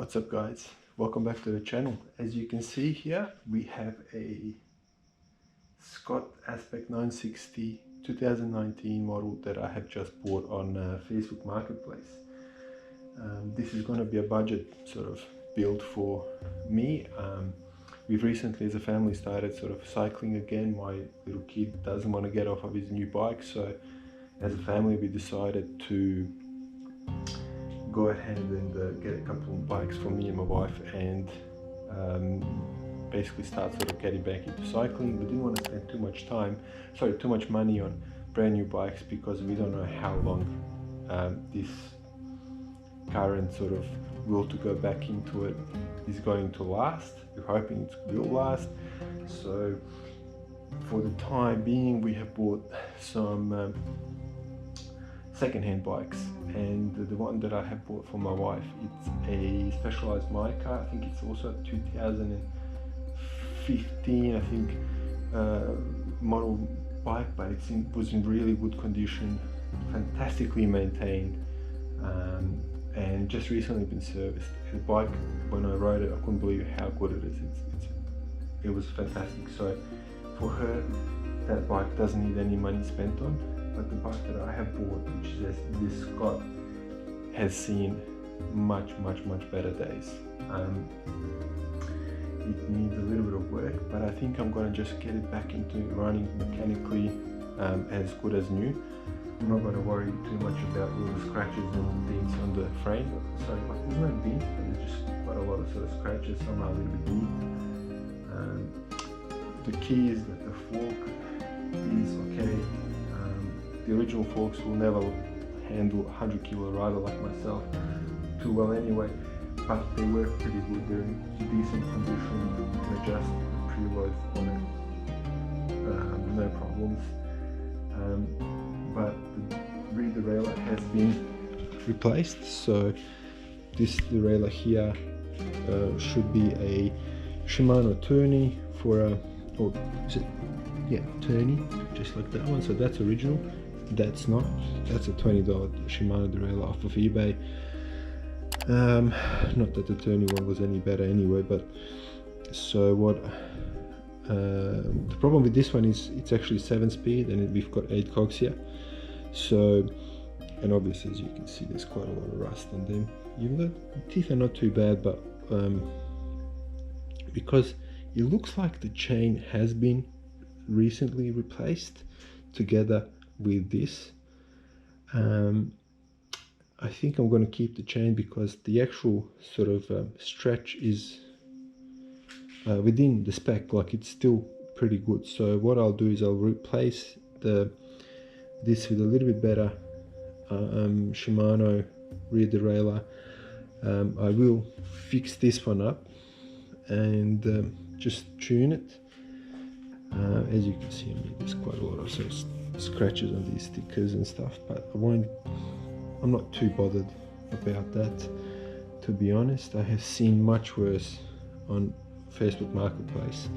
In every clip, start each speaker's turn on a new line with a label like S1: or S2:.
S1: What's up guys, welcome back to the channel. As you can see here we have a Scot Aspect 960 2019 model that I have just bought on Facebook Marketplace. This is going to be a budget sort of build for me. We've recently as a family started sort of cycling again. My little kid doesn't want to get off of his new bike, so as a family we decided to go ahead and get a couple of bikes for me and my wife and basically start sort of getting back into cycling. We didn't want to spend too much money on brand new bikes because we don't know how long this current sort of will to go back into it is going to last. We're hoping it will last. So for the time being we have bought some second-hand bikes, and the one that I have bought for my wife, it's a Specialised Myka. I think it's also 2015 model bike, but it was in really good condition, fantastically maintained, and just recently been serviced. The bike, when I rode it, I couldn't believe how good it is. It was fantastic. So for her, that bike doesn't need any money spent on. But the bike that I have bought, which is this Scot, has seen much better days. It needs a little bit of work, but I think I'm going to just get it back into running mechanically as good as new. I'm not going to worry too much about all the scratches and dents on the frame. Sorry, there's no dents, but there's just quite a lot of sort of scratches, some are a little bit deep. The key is that the fork is okay. The original forks will never handle a 100 kilo rider like myself too well anyway, but they work pretty good. They're in decent condition. You can adjust the preload on it, no problems. But the rear derailleur has been replaced, so this derailleur here should be a Shimano tourney for a, or is it? Yeah, tourney, just like that one. So that's original. That's not. That's a $20 Shimano derailleur off of eBay. Not that the tourney one was any better anyway, but so what the problem with this one is it's actually 7-speed and we've got 8 cogs here. So, and obviously as you can see there's quite a lot of rust on them, even though the teeth are not too bad, but because it looks like the chain has been recently replaced together with this, I think I'm going to keep the chain because the actual sort of stretch is within the spec, like it's still pretty good. So what I'll do is I'll replace this with a little bit better Shimano rear derailleur. I will fix this one up and just tune it. As you can see, I mean, there's quite a lot of sort of scratches on these stickers and stuff, but I'm not too bothered about that, to be honest. I have seen much worse on Facebook Marketplace.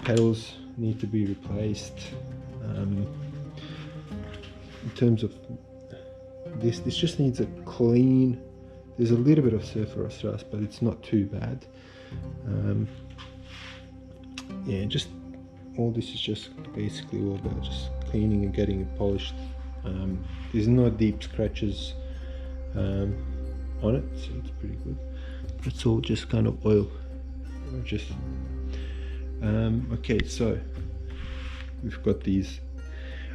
S1: Pedals need to be replaced. In terms of this just needs a clean. There's a little bit of surface rust, but it's not too bad. Yeah, just all this is just basically all about just cleaning and getting it polished. There's no deep scratches on it, so it's pretty good. It's all just kind of oil. Okay, so we've got these.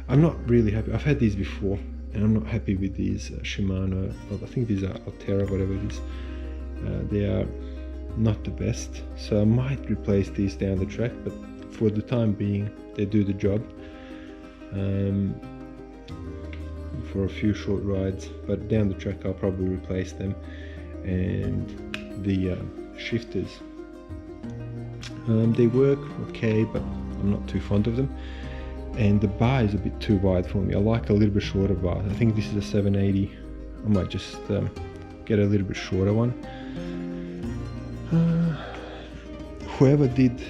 S1: I'm not really happy. I've had these before and I'm not happy with these Shimano, I think these are Altera, whatever it is. They are not the best, so I might replace these down the track, but for the time being they do the job for a few short rides, but down the track I'll probably replace them. And the shifters, they work okay, but I'm not too fond of them, and the bar is a bit too wide for me. I like a little bit shorter bar. I think this is a 780. I might just get a little bit shorter one. Whoever did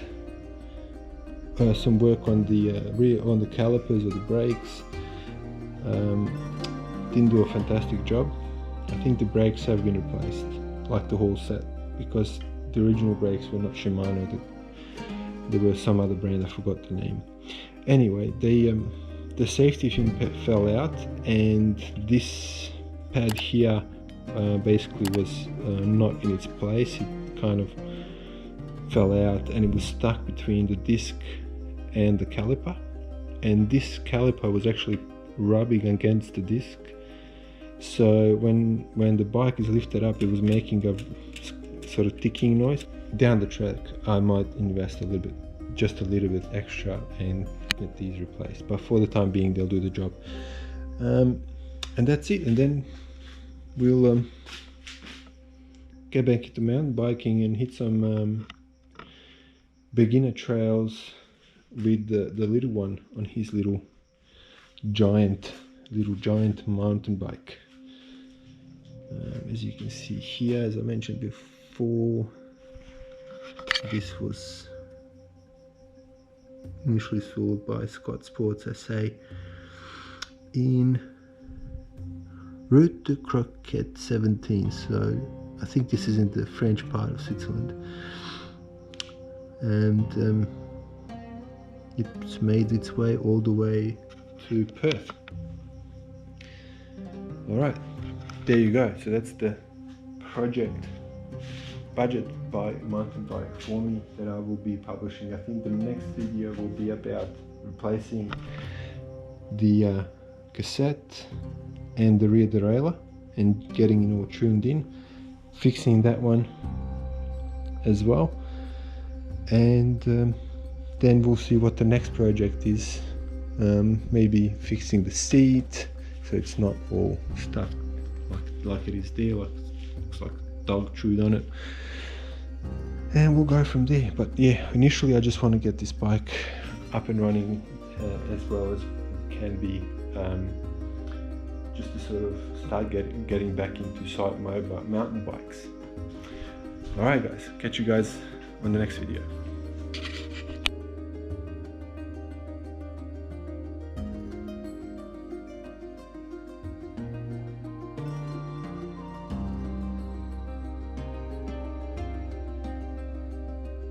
S1: some work on the calipers or the brakes didn't do a fantastic job. I think the brakes have been replaced. like the whole set, because the original brakes were not Shimano. There were some other brand, I forgot the name. Anyway, the safety fin fell out, and this pad here basically was not in its place. It kind of fell out and it was stuck between the disc and the caliper, and this caliper was actually rubbing against the disc. So when the bike is lifted up, it was making a sort of ticking noise. Down the track I might invest just a little bit extra and get these replaced, but for the time being they'll do the job. And that's it, and then we'll get back into mountain biking and hit some beginner trails with the little one on his little giant mountain bike. As you can see here, as I mentioned before, this was initially sold by Scott Sports SA in Route de Croquette 17, so I think this is in the French part of Switzerland, and it's made its way all the way to Perth. Alright, there you go. So that's the project budget by mountain bike for me that I will be publishing. I think the next video will be about replacing the cassette and the rear derailleur and getting it all tuned in, fixing that one as well, and then we'll see what the next project is. Maybe fixing the seat so it's not all stuck like it is there, looks like dog chewed on it, and we'll go from there. But yeah, initially I just want to get this bike up and running as well as can be, just to sort of start getting back into sight mode about mountain bikes. Alright guys, catch you guys on the next video.